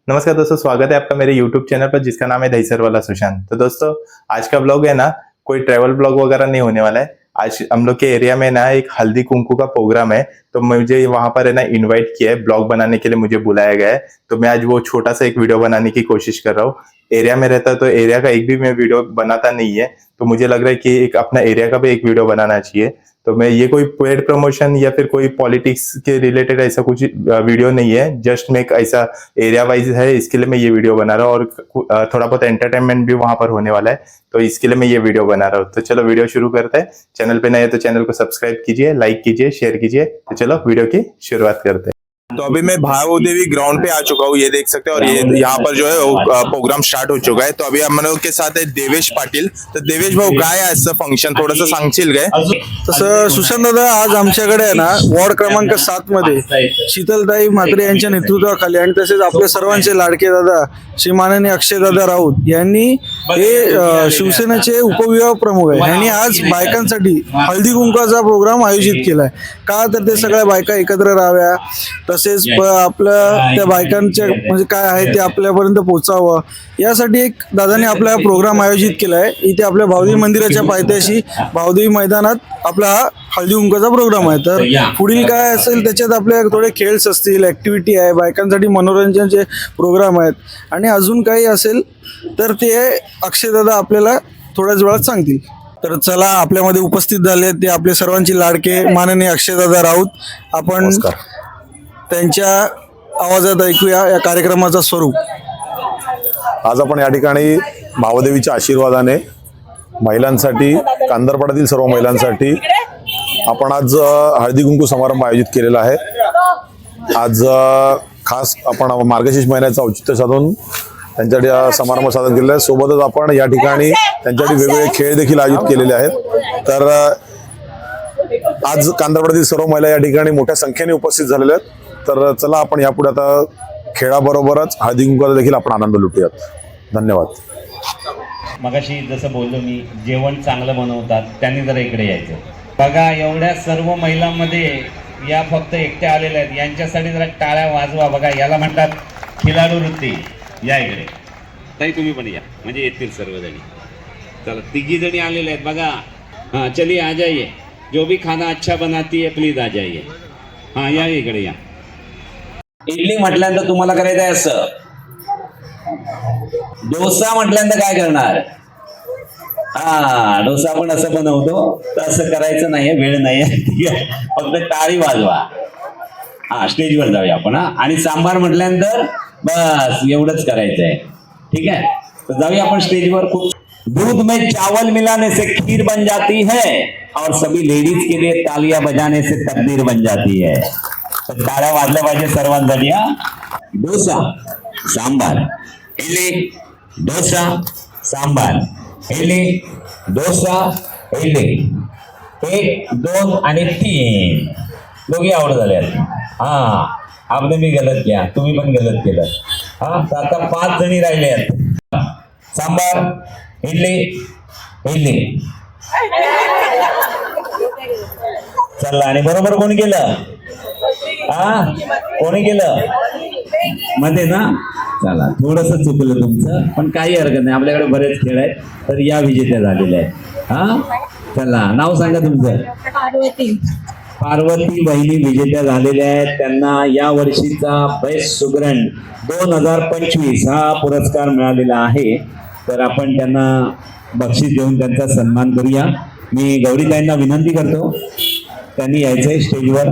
नमस्कार दोस्तों, स्वागत है आपका मेरे YouTube चैनल पर जिसका नाम है दहीसर वाला सुशांत। तो दोस्तों, आज का ब्लॉग है ना, कोई ट्रैवल ब्लॉग वगैरह नहीं होने वाला है। आज हम लोग के एरिया में ना एक हल्दी कुंकू का प्रोग्राम है, तो मुझे वहां पर है ना इनवाइट किया है, ब्लॉग बनाने के लिए मुझे बुलाया गया है। तो मैं आज वो छोटा सा एक वीडियो बनाने की कोशिश कर रहा हूँ। एरिया में रहता तो एरिया का एक भी मैं वीडियो बनाता नहीं है, तो मुझे लग रहा है कि एक अपना एरिया का भी एक वीडियो बनाना चाहिए। तो मैं ये कोई पेड प्रमोशन या फिर कोई पॉलिटिक्स के रिलेटेड ऐसा कुछ वीडियो नहीं है, जस्ट मैं एक ऐसा एरिया वाइज है, इसके लिए मैं ये वीडियो बना रहा हूँ। और थोड़ा बहुत एंटरटेनमेंट भी वहां पर होने वाला है, तो इसके लिए मैं ये वीडियो बना रहा हूँ। तो चलो वीडियो शुरू करते हैं। चैनल पे नए हैं तो चैनल को सब्सक्राइब कीजिए, लाइक कीजिए, शेयर कीजिए। तो चलो वीडियो की शुरुआत करते हैं। तो अभी मैं भाव देवी ग्राउंड पे आ चुका हूँ, ये देख सकते हैं। और ये यहाँ पर जो है प्रोग्राम स्टार्ट हो चुका है। तो अभी हम लोग के साथ है देवेश पाटील। तर देवेश भाऊ, काय आहे आजचं फंक्शन, थोडंसं सांगशील काय? तसं सुशांत दादा, आज आमच्याकडे आहे ना वॉर्ड क्रमांक 7 मध्ये शीतलताई म्हात्रे यांच्या नेतृत्वाखाली आणि तसेच आपल्या सर्वांचे लाडके दादा श्री माननीय अक्षय दादा राऊत यांनी हे शिवसेनेचे उपविभाग प्रमुख आहे यांनी आज बायकांसाठी हळदी कुंकवाचा प्रोग्राम आयोजित केलाय। का तर ते सगळ्या बायका एकत्र राहाव्या, तसेच आपल्या त्या बायकांच्या म्हणजे काय आहे ते आपल्यापर्यंत पोहोचावं यासाठी एक दादाने आपला प्रोग्राम आयोजित केलाय। इथे आपल्या भावदेवी मंदिराच्या पायथ्याशी भावदेवी मैदानात आपला हा हळदी कुंकवाचा प्रोग्राम आहे। तर पुढील काय असेल त्याच्यात आपले थोडे खेळ्स असतील, ऍक्टिव्हिटी आहे, बायकांसाठी मनोरंजनचे प्रोग्राम आहेत आणि अजून काही असेल तर ते अक्षय दादा आपल्याला थोड्याच वेळात सांगतील। तर चला, आपल्यामध्ये उपस्थित झाले ते आपले सर्वांचे लाडके माननीय अक्षय दादा राऊत। आपण त्यांच्या आवाजात ऐकूया या कार्यक्रमाचा स्वरूप। आज आपण या ठिकाणी भावदेवीच्या आशीर्वादाने महिलांसाठी, कांदरपाड्यातील सर्व महिलांसाठी आपण आज हळदी कुंकू समारंभ आयोजित केलेला आहे। आज खास आपण मार्गशीर्ष महिन्याचं औचित्य साधून त्यांच्यासाठी हा समारंभ साजरा केलेला आहे। सोबतच आपण या ठिकाणी त्यांच्यासाठी वेगवेगळे खेळ देखील आयोजित केलेले आहेत। तर आज कांदरपाड्यातील सर्व महिला या ठिकाणी मोठ्या संख्येने उपस्थित झालेल्या आहेत। तर चला, आपण यापुढे आता खेळाबरोबरच हळदी कुंकवाचा देखील आपण आनंद लुटूयात। धन्यवाद। मगाशी जसं बोललो मी, जेवण चांगलं बनवतात त्यांनी जरा इकडे यायचं। बघा, एवढ्या सर्व महिलांमध्ये या फक्त एकट्या आलेल्या आहेत, यांच्यासाठी जरा टाळ्या वाजवा। बघा, याला म्हणतात खिलाडू वृत्ती। या इकडे ताई, तुम्ही पण या, म्हणजे येतील सर्वजणी। चला, तिघी जणी आलेले आहेत बघा। हाँ, चलिए आ जाइए, जो भी खाना अच्छा बनाती है प्लीज आ जाइए। हाँ, या इकडे या। इडली म्हटल्यानंतर तुम्हाला करायचं आहे असं, डोसा म्हटल्यानंतर काय करणार? हा, डोसा आपण असं बनवतो, तर असं करायचं नाहीये, वेळ नाहीये, ठीक आहे? फक्त टाळी वाजवा। हा, स्टेजवर जाऊया आपण। हा, आणि सांबार म्हटल्यानंतर बस एवढंच करायचंय, ठीक है? तो जाऊया आपण स्टेजवर। खूप दूध में चावल मिलाने से खीर बन जाती है और सभी लेडीज के लिए तालियां बजाने से तकदीर बन जाती है। तर टाळ्या वाजल्या पाहिजे सर्वांसाठी। हा, डोसा सांबार, इडली डोसा सांबार, इडली डोसा इडली, 1 2 आणि 3 दोघी आवड झाले। हा, आपने भी गलत किया, तुम्ही पण गलत केलं। हा, तर आता 5 जणी राहिले आहेत। सांबार, इडली इडली, चला। आणि बरोबर कोणी केलं? हा, कोणी केलं? मध्ये ना? चला, थोडस चुकलं तुमचं, पण काही हरकत नाही, आपल्याकडे बरेच खेळ आहेत। तर या विजेत्या झालेल्या आहेत। हा, चला, नाव सांगा तुमचं। पार्वती बहिणी विजेत्या झालेल्या आहेत। त्यांना या वर्षीचा बेस्ट सुगरण 2025 हा पुरस्कार मिळालेला आहे। तर आपण त्यांना बक्षीस देऊन त्यांचा सन्मान करूया। मी गौरीताईंना विनंती करतो, त्यांनी यायचंय स्टेजवर।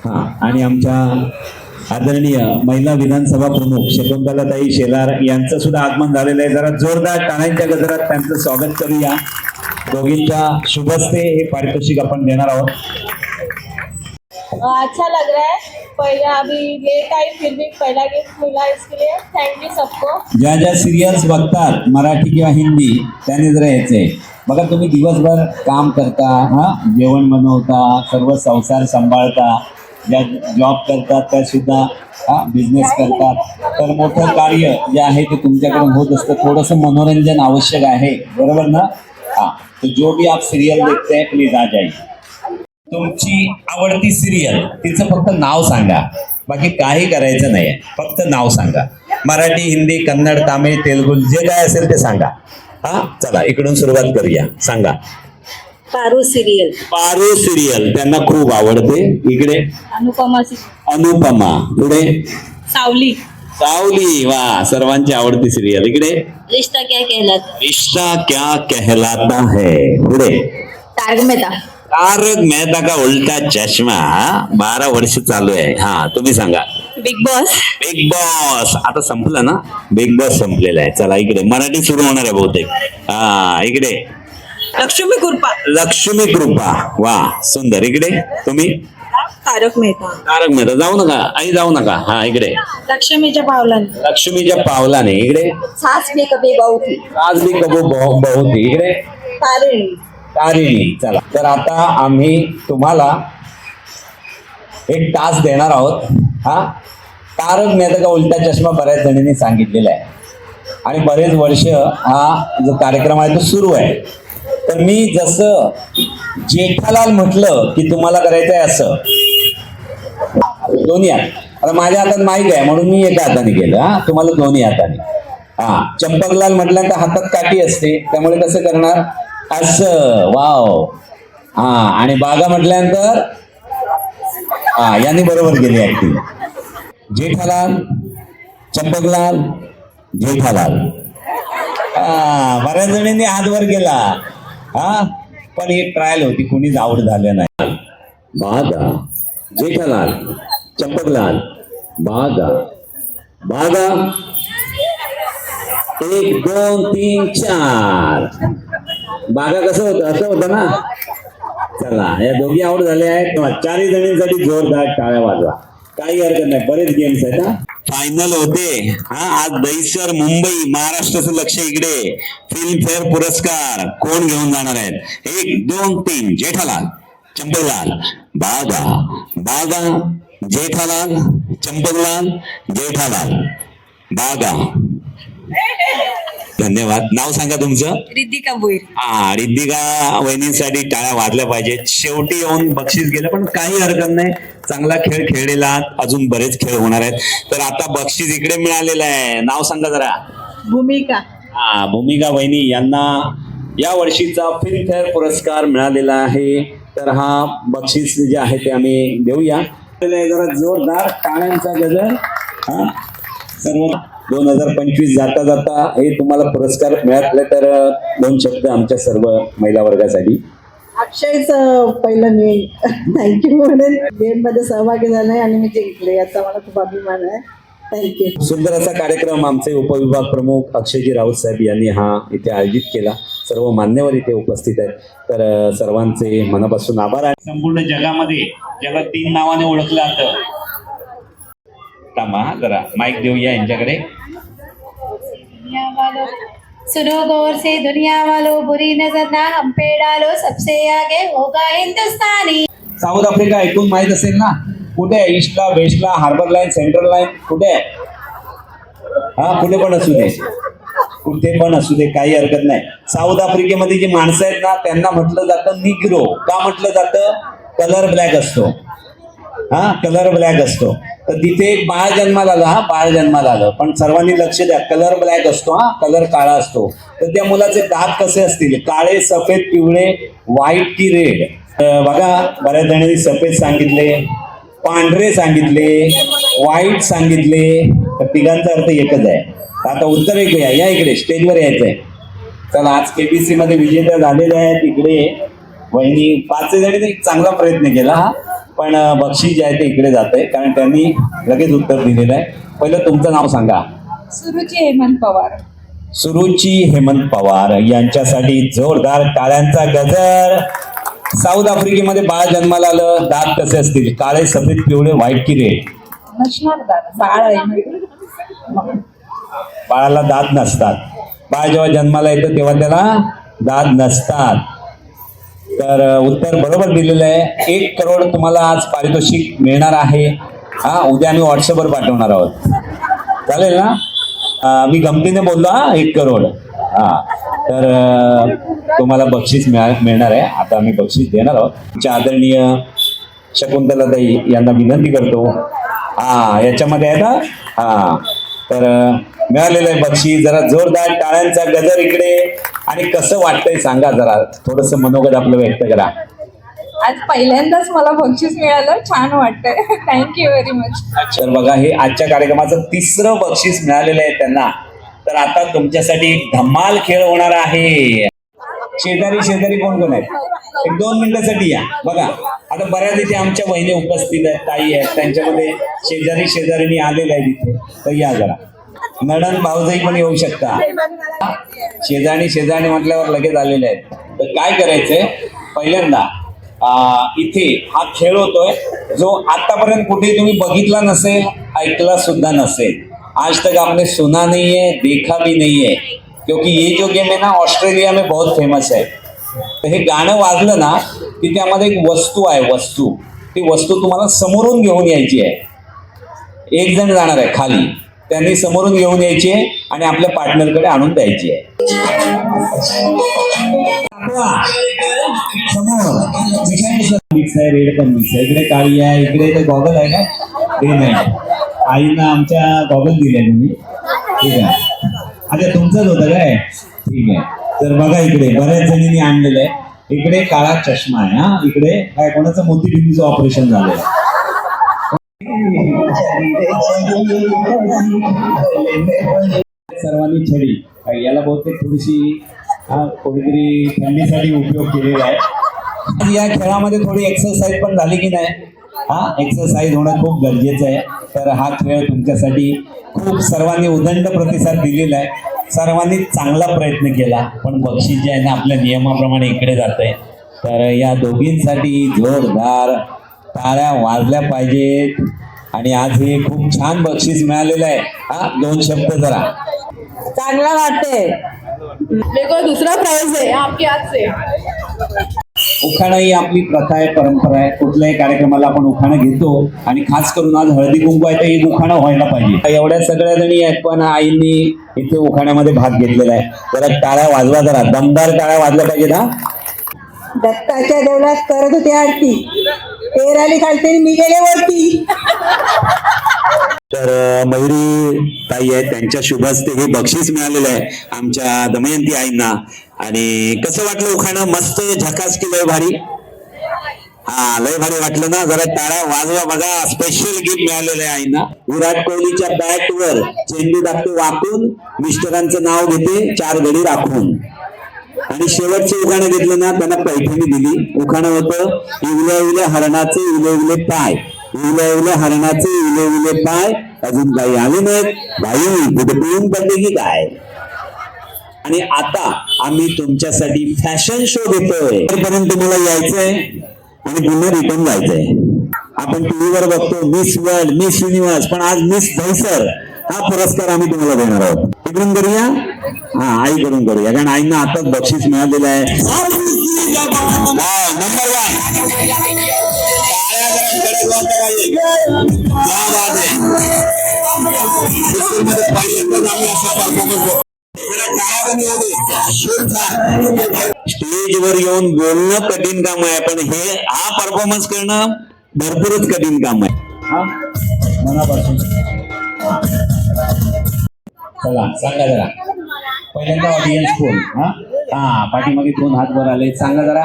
हा, आणि आमच्या आदरणीय महिला विधानसभा प्रमुख शकुंतलाताई शेलार यांचं सुद्धा आगमन झालेलं आहे। जरा जोरदार टाळ्यांच्या गजरात त्यांचं स्वागत करूया। दोघींच्या शुभस्ते हे पारितोषिक आपण देणार आहोत। अच्छा लग रहा है, पहला अभी लेट आई फिर भी पहला गिफ्ट मिला, इसके लिए थैंक यू सबको। ज्या ज्या सिरियल्स बघतात मराठी किंवा हिंदी, त्यांनी जरा यायचंय। बघा, तुम्ही दिवसभर काम करता, हा, जेवण बनवता, सर्व संसार सांभाळता, ज्या जॉब करतात त्या सुद्धा हा बिझनेस करतात, तर मोठं कार्य जे आहे ते तुमच्याकडून होत असतं। थोडंसं मनोरंजन आवश्यक आहे, बरोबर ना? हाँ, तो जो भी आप सीरियल देखते हैं प्लीज आ जाइए। तुमची आवडती सिरियल, तिचं फक्त नाव सांगा। बाकी काही करायचं नाही, फक्त नाव सांगा. मराठी, हिंदी, कन्नड, तामिळ, तेलुगू जे काय असेल ते सांगा. हा चला इकडून सुरुवात करूया. सांगा. पारू सिरियल. पारू सिरियल त्यांना खूप आवडते. इकडे अनुपमा अनुपमा. पुढे सावली. सावली. वा, सर्वांची आवडती सिरियल. इकडे रिश्ता क्या कहलाता. रिश्ता क्या कहलाता है. पुढे तारक मेहता. तारक मेहता का उल्टा चष्मा. 12 वर्ष चालू आहे. हा तुम्ही सांगा. Big boss. बिग बॉस आता संपलं ना. बिग बॉस संपलेला आहे. चला इकडे मराठी सुरू होणार आहे बहुतेक. हा इकडे लक्ष्मी कृपा. लक्ष्मी कृपा. वा सुंदर. इकडे तुम्ही तारक मेहता. तारक मेहता. जाऊ नका आई, जाऊ नका. हा इकडे लक्ष्मीच्या पावलाने. लक्ष्मीच्या पावलाने. इकडे सास भी कभी बहू थी. आज भी कबू बहुती. इकडे तारिणी. तारिणी. चला तर आता आम्ही तुम्हाला एक टास्क देणार आहोत. हा तारक मेहता का उलटा चष्मा बऱ्याच जणींनी सांगितलेला आहे आणि बरेच वर्ष हा जो कार्यक्रम आहे तो सुरू आहे. तर मी जसं जेठालाल म्हटलं की तुम्हाला करायचं आहे असं दोन्ही हात. आता माझ्या हातात माईक आहे म्हणून मी एका हाताने केलं. हा तुम्हाला दोन्ही हाताने. हा चंपकलाल म्हटल्यानंतर हातात काठी असते त्यामुळे कसं करणार असं. वाव. हा आणि बागा म्हटल्यानंतर हा यांनी बरोबर केली ऍक्टिंग. जेठालाल, चंपकलाल, जेठालाल. बऱ्याच जणींनी हात वर केला. हा पण ही ट्रायल होती, कुणीच आवड झालं नाही. बागा, जेठालाल, चंपकलाल, बागा. बागा 1 2 3 4. बागा कसं होतं असं होतं ना. चला या दोघी आउट झाल्या आहेत. 4 जणींसाठी जोरदार टाळ्या वाजवा. काही हरकत नाही, बरेच गेम्स आहेत. हा फायनल होते. हा आज दहिसर मुंबई महाराष्ट्राचं लक्ष इकडे. फिल्मफेअर पुरस्कार कोण घेऊन जाणार आहेत. 1 2 3 जेठालाल, चंपकलाल, बागा. बागा, जेठालाल, चंपकलाल, जेठालाल, बागा. धन्यवाद. नाव सांगा तुमचं. रिद्धिका भोईर. हा रिद्धिका वहिनींसाठी टाळ्या वाजल्या पाहिजेत. शेवटी येऊन बक्षीस गेलं पण काही हरकत नाही. चांगला खेळ खेळलेला आहात. अजून बरेच खेळ होणार आहेत. तर आता बक्षीस इकडे मिळालेलं आहे. नाव सांगा जरा. भूमिका. हा भूमिका वहिनी यांना या वर्षीचा फिल्मफेअर पुरस्कार मिळालेला आहे. तर हा बक्षीस जे आहे ते आम्ही देऊया. जरा जोरदार टाळ्यांचा गजर. हा सर्व 2025 जाता जाता हे तुम्हाला पुरस्कार मिळाले तर 2 शब्द आमच्या सर्व महिला वर्गासाठी. अक्षयचं पहिलं मी थँक्यू म्हणून गेम मध्ये सहभागी झालाय आणि मी जिंकले याचा मला खूप अभिमान आहे. थँक्यू. सुंदर असा कार्यक्रम आमचे उपविभाग प्रमुख अक्षयजी राऊत साहेब यांनी हा इथे आयोजित केला. सर्व मान्यवर इथे उपस्थित आहेत. तर सर्वांचे मनापासून आभार. आणि संपूर्ण जगामध्ये जगात 3 नावाने ओळखलं जातं. थांबा जरा माईक देऊया यांच्याकडे. सुनो गौर से दुनिया वालों, बुरी नजर ना हम पे डालो, सबसे आगे होगा हिंदुस्तानी. साऊथ आफ्रिका ऐकून माहित असेल ना. कुठे आहे? ईस्टला, वेस्टला, हार्बर लाईन, सेंट्रल लाईन कुठे आहे? हा कुठे पण असू दे, कुठे पण असू दे, काही हरकत नाही. साऊथ आफ्रिकेमध्ये जी माणसं आहेत ना त्यांना म्हटलं जातं निग्रो. का म्हटलं जातं? कलर ब्लॅक असतो. हा कलर ब्लॅक असतो. तर तिथे एक बाळ जन्माला आलं. हा बाळ जन्माला आलं पण सर्वांनी लक्ष द्या, कलर ब्लॅक असतो. हा कलर काळा असतो. तर त्या मुलाचे दात कसे असतील? काळे, सफेद, पिवळे, व्हाईट की रेड? बघा बऱ्याच जणांनी सफेद सांगितले, पांढरे सांगितले, व्हाईट सांगितले. तर तिघांचा अर्थ एकच आहे. आता उत्तर ऐकूया. या इकडे स्टेजवर यायचंय. चला आज केबीसी मध्ये विजेता झालेले आहेत. इकडे वहिनी 5 जणांनी चांगला प्रयत्न केला. हा पण बक्षीस जे आहे ते इकडे जात आहे कारण त्यांनी लगेच उत्तर दिलेलं आहे. पहिलं तुमचं नाव सांगा. सुरुची हेमंत पवार. सुरुची हेमंत पवार यांच्यासाठी जोरदार टाळ्यांचा गजर. साऊथ आफ्रिकेमध्ये बाळ जन्माला आलं. दात कसे असतील? काळे, सफेद, पिवळे, व्हाईट की रेड? नसणार बाळ आहे. बाळाला दात नसतात. बाळ जेव्हा जन्माला येतं तेव्हा त्याला दात नसतात. तर उत्तर बरोबर दिलेलं आहे. 1 करोड तुम्हाला आज पारितोषिक मिळणार आहे. हा उद्या आम्ही व्हॉट्सअपवर पाठवणार आहोत. चालेल ना? मी गमतीने बोललो. हा 1 करोड. हा तर तुम्हाला बक्षीस मिळणार आहे. आता आम्ही बक्षीस देणार आहोत. आदरणीय शकुंतलाताई यांना विनंती करतो हा याच्यामध्ये आहे ना. हा तर मिळालेलं आहे बक्षीस. जरा जोरदार टाळ्यांचा गजर इकडे. आणि कसं वाटतंय सांगा जरा, थोडस मनोगत आपलं व्यक्त करा. आज पहिल्यांदाच मला बक्षीस मिळालं, छान वाटतंय. Thank you very much. तर बघा हे आजच्या कार्यक्रमाचं 3रं बक्षीस मिळालेलं आहे त्यांना. तर आता तुमच्यासाठी एक धमाल खेळ होणार आहे. शेजारी शेजारी कोण कोण आहेत? एक 2 मिनिटासाठी या. बघा आता बऱ्याच इथे आमच्या बहिणी उपस्थित आहेत, ताई आहेत, त्यांच्यामध्ये शेजारी शेजारीनी आलेले आहेत इथे. तर या जरा, नणंद भाऊजाई पण येऊ शकता. शेजारी शेजारी म्हटल्यावर लगेच आलेले आहेत. तर काय करायचंय, पहिल्यांदा इथे हा खेळ होतोय जो आतापर्यंत कुठे तुम्ही बघितला नसेल, ऐकला सुद्धा नसेल. आज तक आपने सुना नहीं है, देखा भी नहीं है, क्योंकि ये जो गेम है ना ऑस्ट्रेलिया में बहुत फेमस है. तर हे गाणं वाजलं ना की त्यामध्ये एक वस्तू आहे, वस्तू. ती वस्तू तुम्हाला समोरून घेऊन यायची आहे. एक जण जाणार आहे खाली, त्यांनी समोरून घेऊन यायची आहे आणि आपल्या पार्टनरकडे आणून द्यायची आहे. मिक्स आहे, रेड पण मिक्स आहे. इकडे काळी आहे, इकडे ते गॉगल आहे का, ते नाही. आईना आमच्या गॉगल दिले तुम्ही, ठीक आहे. अच्छा तुमचंच होतं काय, ठीक आहे. तर बघा इकडे बऱ्याच जणींनी आणलेलं आहे. इकडे काळा चष्मा आहे. हा इकडे काय कोणाचं मोतीबिंदूचं ऑपरेशन झालंय. सर्वांनी छडी, याला बहुतेक थोडीशी कोणीतरी थंडीसाठी उपयोग केलेला आहे. या खेळामध्ये थोडी एक्सरसाइज पण झाली की नाही. हा एक्सरसाइज होणं खूप गरजेचं आहे. तर हा खेळ तुमच्यासाठी खूप सर्वांनी उदंड प्रतिसाद दिलेला आहे. सर्वांनी चांगला प्रयत्न केला, पण बक्षीस जे आहे ना आपल्या नियमाप्रमाणे इकडे जात आहे. तर या दोघींसाठी जोरदार टाळ्या वाजल्या पाहिजेत. आणि आज हे खूप छान बक्षीस मिळालेलं आहे. हा 2 शब्द जरा. चांगला वाटते. देखो दूसरा प्राइज है आपके हाथ से. उखाणा ही आपली प्रथा आहे, परंपरा आहे. कुठल्याही कार्यक्रमाला आपण उखाणा घेतो आणि खास करून आज हळदी कुंकू आहे तर एक उखाणा व्हायला पाहिजे. एवढ्या सगळ्या जणी आहेत पण आईंनी इथे उखाण्यामध्ये भाग घेतलेला आहे. जरा टाळ्या वाजवा, जरा दमदार टाळ्या वाजल्या पाहिजेत. हा दत्ताच्या देवळात करत होती आरती, तेराली खालते मी गेले वरती. तर मयुरी ताई आहेत, त्यांच्या शुभ हस्ते हे बक्षीस मिळालेलं आहे आमच्या दमयंती आईंना. आणि कसं वाटलं उखाणं? मस्त झकास की लय भारी. हा लय भारी वाटलं ना. जरा टाळ्या वाजवा. बघा स्पेशल गिफ्ट मिळालेलं आहे आईंना. विराट कोहलीच्या बॅटवर चेंडू टाकते वाकून, मिस्टरांचं नाव घेते 4 गडी राखून. आणि शेवटचे उखाणं घेतलं ना त्यांना पैठणी दिली. उखाणं होतं, इवल्या इवल्या हरणाचे इवले इवले पाय, इवल्या इवल्या हरणाचे इवले इवले पाय, अजून काही आले नाहीत भाई, कुठे पिऊन पडले की काय. आणि आता आम्ही तुमच्यासाठी फॅशन शो देतोय. पर्यंत तुम्हाला यायचंय आणि पुन्हा रिटर्न जायचंय. आपण टीव्हीवर बघतो मिस वर्ल्ड, मिस युनिव्हर्स, पण आज मिस दहिसर हा पुरस्कार आम्ही तुम्हाला देणार आहोत. इकडून करूया, हा आईकडून करूया, कारण आईंना आताच बक्षीस मिळालेलं आहे. नंबर 1 स्टेजवर येऊन बोलणं कठीण काम आहे, पण हा परफॉर्मन्स करणं भरपूरच कठीण काम आहे. हा मनापासून चला सांगा जरा. पहिल्यांदा ऑडियन्स कोण? हा पाठीमागे 2 हात वर आले. सांगा जरा.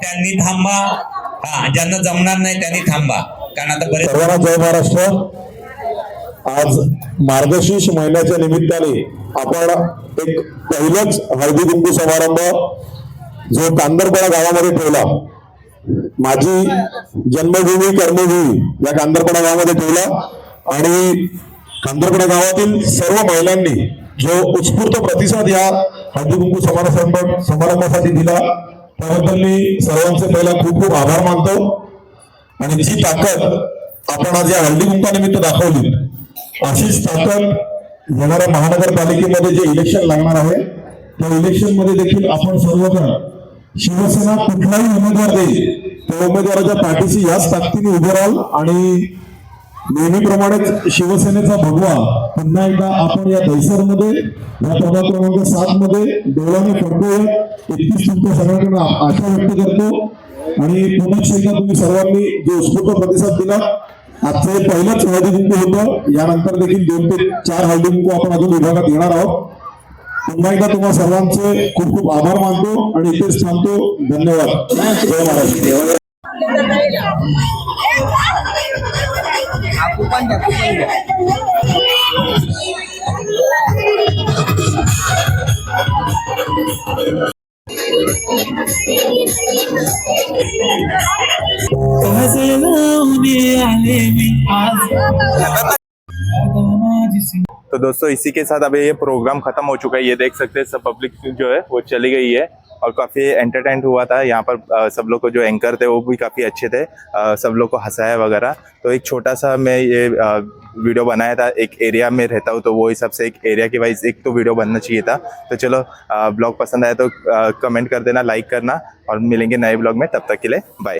त्यांनी थांबा. हा ज्यांना जमणार नाही त्यांनी थांबा, कारण आता बरेच. सर्वांना जय महाराष्ट्र. आज मार्गशीर्ष महिन्याच्या निमित्ताने आपण एक पहिलाच हळदी कुंकू समारंभ जो कांदरपडा गावामध्ये ठेवला. माझी जन्मभूमी कर्मभूमी या कांदरपडा गावामध्ये ठेवला. आणि कांदरपडा गावातील सर्व महिलांनी जो उत्स्फूर्त प्रतिसाद या हळदी कुंकू समारंभासाठी दिला त्याबद्दल मी सर्वांचे पहिला खूप खूप आभार मानतो. आणि जी ताकद आपण आज या हळदी कुंकानिमित्त दाखवली, अशीच ताकद येणाऱ्या महानगरपालिकेमध्ये जे इलेक्शन लागणार आहे त्या इलेक्शन मध्ये देखील आपण सर्वजण शिवसेना कुठलाही उमेदवार देईल त्या उमेदवाराच्या पाठीशी याच ताकदीने उभे राहाल. आणि नेहमीप्रमाणेच शिवसेनेचा भगवा पुन्हा एकदा आपण या दहिसरमध्ये या प्रभाग क्रमांक 7 मध्ये डोळ्याने फडकवूया इतकीच तुमच्या सगळ्यांकडून आशा व्यक्त करतो. आणि पुन्हा एकदा तुम्ही सर्वांनी जो उत्स्फूर्त प्रतिसाद दिला आजचं हे पहिलंच हळदी कुंकू होतं. यानंतर देखील 2 ते 4 हळदी कुंकू आपण अजून विभागात येणार आहोत. पुन्हा एकदा तुम्हा सर्वांचे खूप खूप आभार मानतो आणि इथेच थांबतो. धन्यवाद. जय महाराष्ट्र. तो दोस्तों इसी के साथ अभी ये प्रोग्राम खत्म हो चुका है। ये देख सकते हैं सब पब्लिक जो है वो चली गई है और काफ़ी एंटरटेन हुआ था यहाँ पर। सब लोग को जो एंकर थे वो भी काफ़ी अच्छे थे, सब लोग को हंसाया वगैरह। तो एक छोटा सा मैं ये वीडियो बनाया था। एक एरिया में रहता हूँ तो वो हिसाब से एक एरिया की वाइज एक तो वीडियो बनना चाहिए था। तो चलो ब्लॉग पसंद आया तो कमेंट कर देना, लाइक करना और मिलेंगे नए ब्लॉग में। तब तक के लिए बाय।